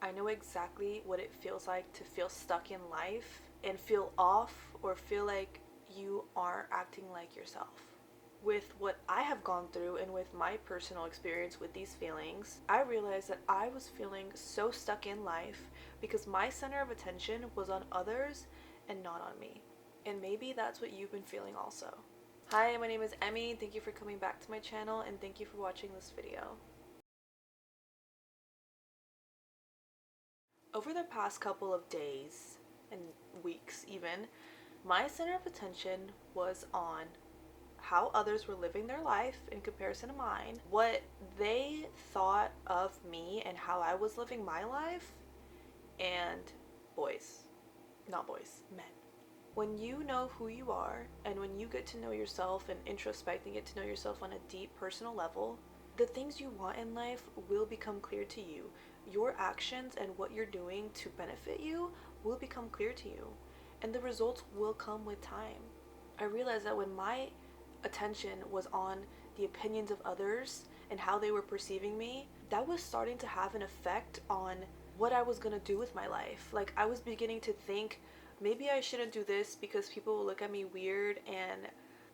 I know exactly what it feels like to feel stuck in life and feel off or feel like you aren't acting like yourself. With what I have gone through and with my personal experience with these feelings, I realized that I was feeling so stuck in life because my center of attention was on others and not on me. And maybe that's what you've been feeling also. Hi, my name is Emmy. Thank you for coming back to my channel and thank you for watching this video. Over the past couple of days and weeks even, my center of attention was on how others were living their life in comparison to mine, what they thought of me and how I was living my life, and boys, not boys, men. When you know who you are and when you get to know yourself and introspect and get to know yourself on a deep personal level, the things you want in life will become clear to you. Your actions and what you're doing to benefit you will become clear to you, and the results will come with time. I realized that when my attention was on the opinions of others and how they were perceiving me, that was starting to have an effect on what I was gonna do with my life. Like, I was beginning to think, maybe I shouldn't do this because people will look at me weird, and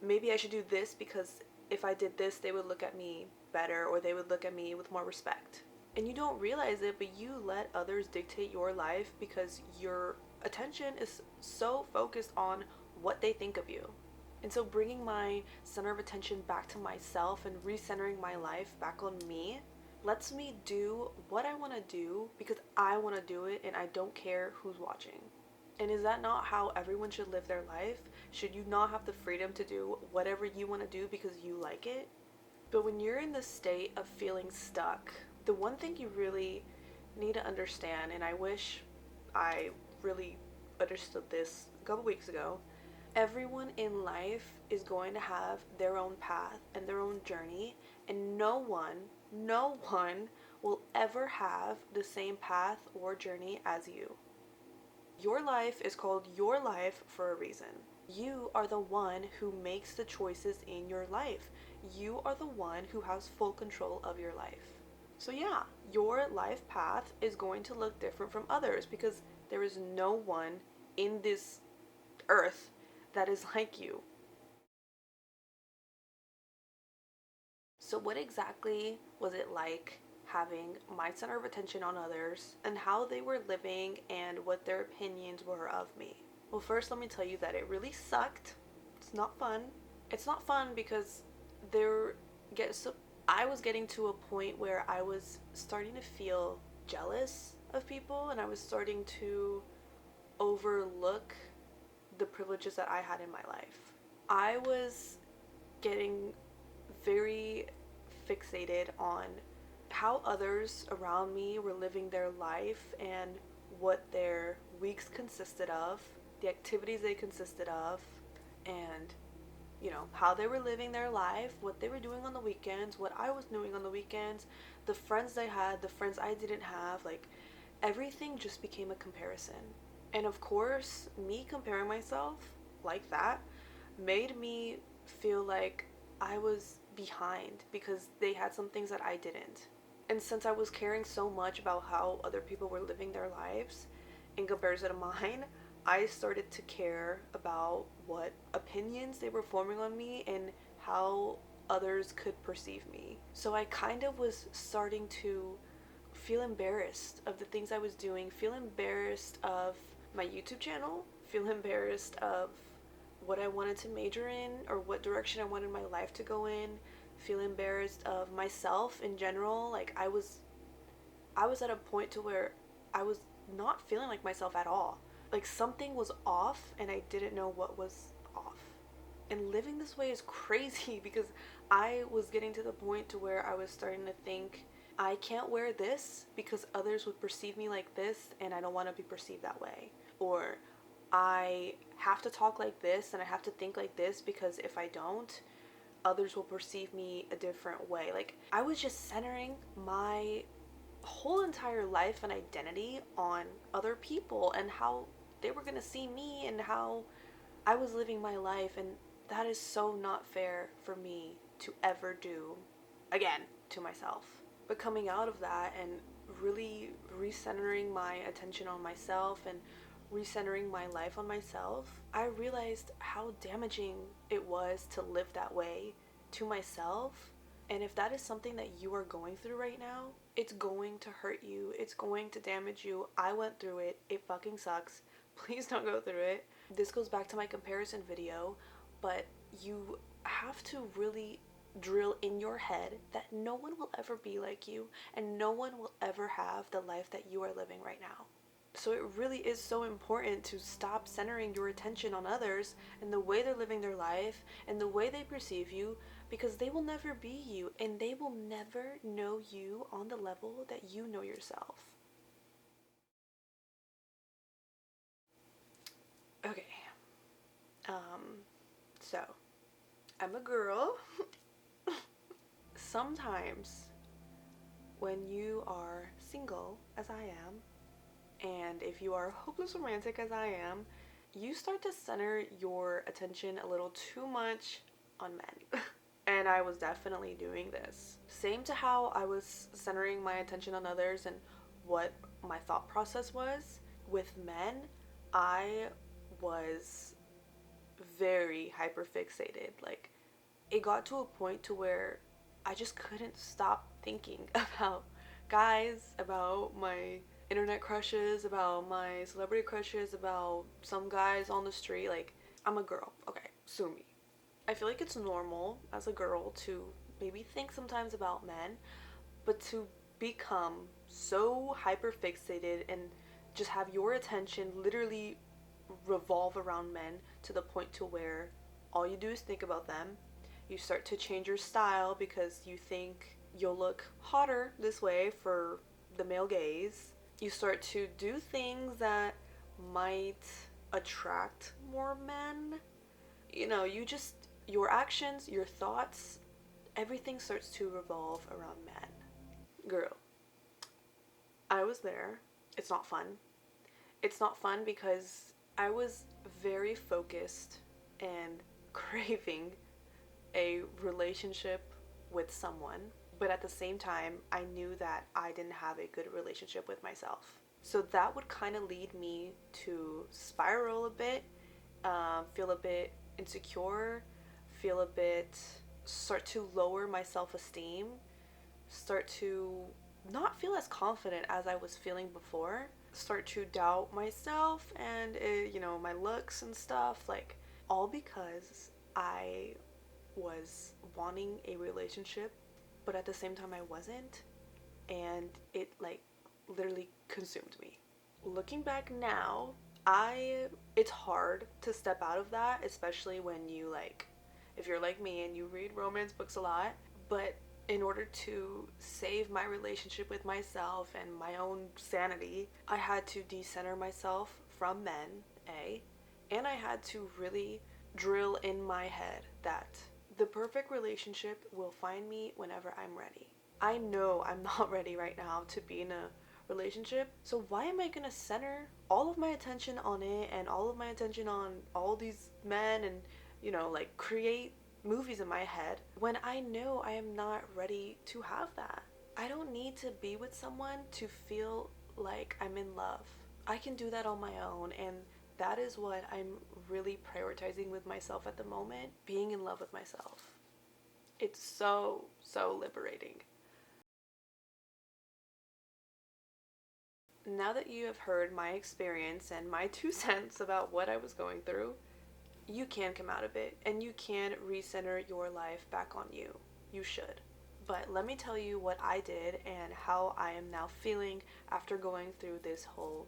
maybe I should do this because if I did this, they would look at me better or they would look at me with more respect. And you don't realize it, but you let others dictate your life because your attention is so focused on what they think of you. And so bringing my center of attention back to myself and recentering my life back on me lets me do what I want to do because I want to do it and I don't care who's watching. And is that not how everyone should live their life? Should you not have the freedom to do whatever you want to do because you like it? But when you're in the state of feeling stuck, the one thing you really need to understand, and I wish I really understood this a couple weeks ago, everyone in life is going to have their own path and their own journey, and no one will ever have the same path or journey as you. Your life is called your life for a reason. You are the one who makes the choices in your life. You are the one who has full control of your life. So yeah, your life path is going to look different from others because there is no one in this earth that is like you. So what exactly was it like having my center of attention on others and how they were living and what their opinions were of me? Well, first let me tell you that it really sucked. It's not fun. It's not fun because there get so I was getting to a point where I was starting to feel jealous of people and I was starting to overlook the privileges that I had in my life. I was getting very fixated on how others around me were living their life and what their weeks consisted of, the activities they consisted of, and how they were living their life, what they were doing on the weekends, what I was doing on the weekends, the friends they had, the friends I didn't have. Like, everything just became a comparison. And of course, me comparing myself like that made me feel like I was behind because they had some things that I didn't. And since I was caring so much about how other people were living their lives in comparison to mine, I started to care about what opinions they were forming on me and how others could perceive me. So I kind of was starting to feel embarrassed of the things I was doing, feel embarrassed of my YouTube channel, feel embarrassed of what I wanted to major in or what direction I wanted my life to go in, feel embarrassed of myself in general. Like, I was at a point to where I was not feeling like myself at all. Like, something was off and I didn't know what was off. And living this way is crazy because I was getting to the point to where I was starting to think, I can't wear this because others would perceive me like this and I don't want to be perceived that way. Or I have to talk like this and I have to think like this because if I don't, others will perceive me a different way. Like, I was just centering my whole entire life and identity on other people and how they were going to see me and how I was living my life, and that is so not fair for me to ever do again to myself. But coming out of that and really recentering my attention on myself and recentering my life on myself, I realized how damaging it was to live that way to myself. And if that is something that you are going through right now, it's going to hurt you. It's going to damage you. I went through it. It fucking sucks. Please don't go through it. This goes back to my comparison video, but you have to really drill in your head that no one will ever be like you and no one will ever have the life that you are living right now. So it really is so important to stop centering your attention on others and the way they're living their life and the way they perceive you, because they will never be you and they will never know you on the level that you know yourself. Okay. So I'm a girl. Sometimes when you are single, as I am, and if you are a hopeless romantic, as I am, you start to center your attention a little too much on men. And I was definitely doing this. Same to how I was centering my attention on others and what my thought process was. With men, I was very hyperfixated. Like, it got to a point to where I just couldn't stop thinking about guys, about my internet crushes, about my celebrity crushes, about some guys on the street. Like, I'm a girl, okay, sue me. I feel like it's normal as a girl to maybe think sometimes about men, but to become so hyper fixated and just have your attention literally revolve around men to the point to where all you do is think about them. You start to change your style because you think you'll look hotter this way for the male gaze. You start to do things that might attract more men. You know, your actions, your thoughts, everything starts to revolve around men. Girl, I was there. It's not fun. It's not fun because I was very focused and craving a relationship with someone, but at the same time, I knew that I didn't have a good relationship with myself. So that would kind of lead me to spiral a bit, feel a bit insecure, feel a bit, start to lower my self esteem, start to not feel as confident as I was feeling before, start to doubt myself and, my looks and stuff. Like, all because I was wanting a relationship, but at the same time, I wasn't. And it, like, literally consumed me. Looking back now, it's hard to step out of that, especially when you, like, if you're like me and you read romance books a lot. But in order to save my relationship with myself and my own sanity, I had to decenter myself from men, and I had to really drill in my head that the perfect relationship will find me whenever I'm ready. I know I'm not ready right now to be in a relationship, so why am I gonna center all of my attention on it and all of my attention on all these men and, like, create movies in my head when I know I am not ready to have that? I don't need to be with someone to feel like I'm in love. I can do that on my own, and that is what I'm really prioritizing with myself at the moment, being in love with myself. It's so, so liberating. Now that you have heard my experience and my 2 cents about what I was going through, you can come out of it and you can recenter your life back on you. You should. But let me tell you what I did and how I am now feeling after going through this whole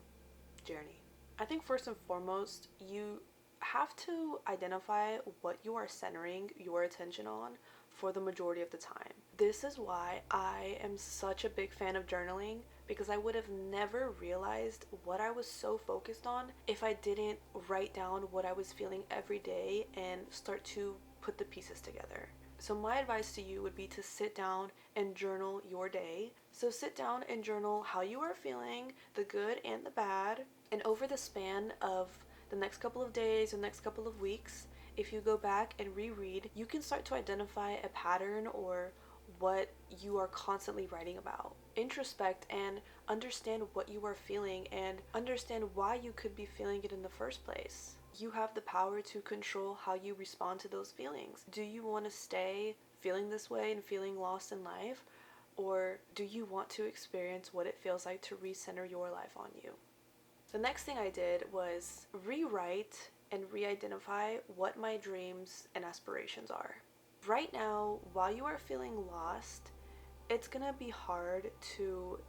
journey. I think first and foremost, you have to identify what you are centering your attention on for the majority of the time. This is why I am such a big fan of journaling, because I would have never realized what I was so focused on if I didn't write down what I was feeling every day and start to put the pieces together. So my advice to you would be to sit down and journal your day. So sit down and journal how you are feeling, the good and the bad. And over the span of the next couple of days or next couple of weeks, if you go back and reread, you can start to identify a pattern or what you are constantly writing about. Introspect and understand what you are feeling and understand why you could be feeling it in the first place. You have the power to control how you respond to those feelings. Do you want to stay feeling this way and feeling lost in life? Or do you want to experience what it feels like to recenter your life on you? The next thing I did was rewrite and re-identify what my dreams and aspirations are. Right now, while you are feeling lost, it's gonna be hard to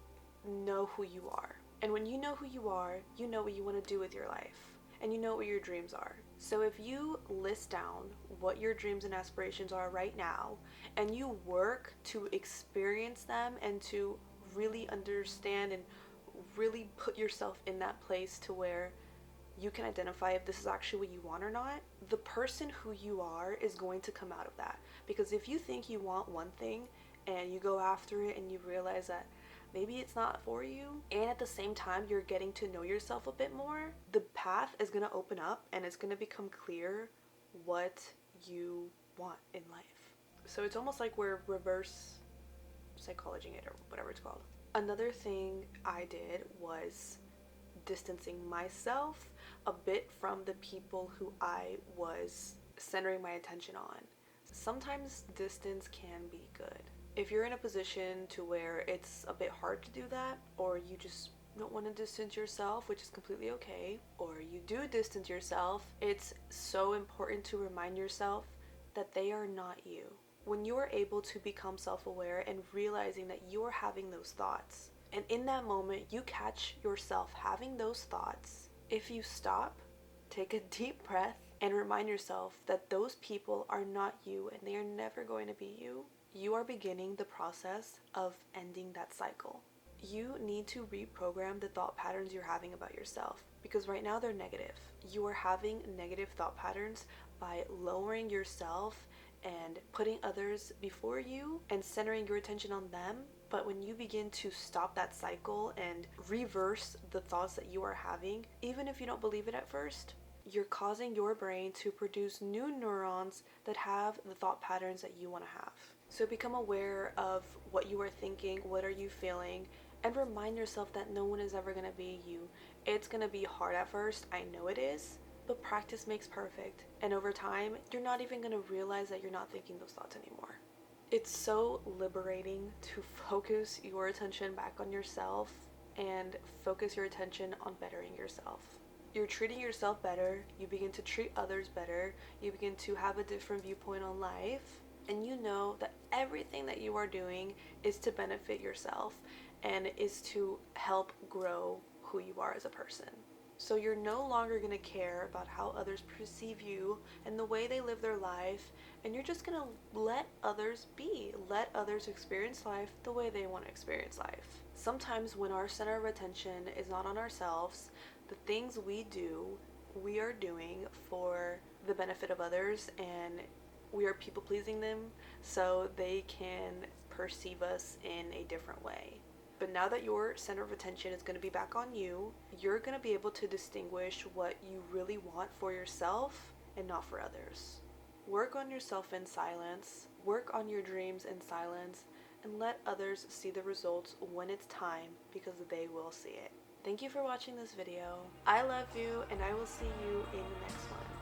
know who you are. And when you know who you are, you know what you want to do with your life. And you know what your dreams are. So if you list down what your dreams and aspirations are right now, and you work to experience them and to really understand and really put yourself in that place to where you can identify if this is actually what you want or not, the person who you are is going to come out of that. Because if you think you want one thing and you go after it and you realize that maybe it's not for you, and at the same time you're getting to know yourself a bit more, the path is going to open up and it's going to become clear what you want in life. So it's almost like we're reverse psychologing it, or whatever it's called. Another thing I did was distancing myself a bit from the people who I was centering my attention on. Sometimes distance can be good. If you're in a position to where it's a bit hard to do that, or you just don't want to distance yourself, which is completely okay, or you do distance yourself, it's so important to remind yourself that they are not you. When you are able to become self-aware and realizing that you are having those thoughts, and in that moment you catch yourself having those thoughts, if you stop, take a deep breath, and remind yourself that those people are not you and they are never going to be you, you are beginning the process of ending that cycle. You need to reprogram the thought patterns you're having about yourself, because right now they're negative. You are having negative thought patterns by lowering yourself and putting others before you and centering your attention on them. But when you begin to stop that cycle and reverse the thoughts that you are having, even if you don't believe it at first, you're causing your brain to produce new neurons that have the thought patterns that you want to have. So become aware of what you are thinking, what are you feeling, and remind yourself that no one is ever going to be you. It's going to be hard at first, I know it is, but practice makes perfect. And over time, you're not even going to realize that you're not thinking those thoughts anymore. It's so liberating to focus your attention back on yourself and focus your attention on bettering yourself. You're treating yourself better, you begin to treat others better, you begin to have a different viewpoint on life, and you know that everything that you are doing is to benefit yourself and is to help grow who you are as a person. So you're no longer going to care about how others perceive you and the way they live their life, and you're just going to let others be. Let others experience life the way they want to experience life. Sometimes when our center of attention is not on ourselves, the things we are doing for the benefit of others, and we are people pleasing them so they can perceive us in a different way. But now that your center of attention is going to be back on you, you're going to be able to distinguish what you really want for yourself and not for others. Work on yourself in silence, work on your dreams in silence, and let others see the results when it's time, because they will see it. Thank you for watching this video. I love you, and I will see you in the next one.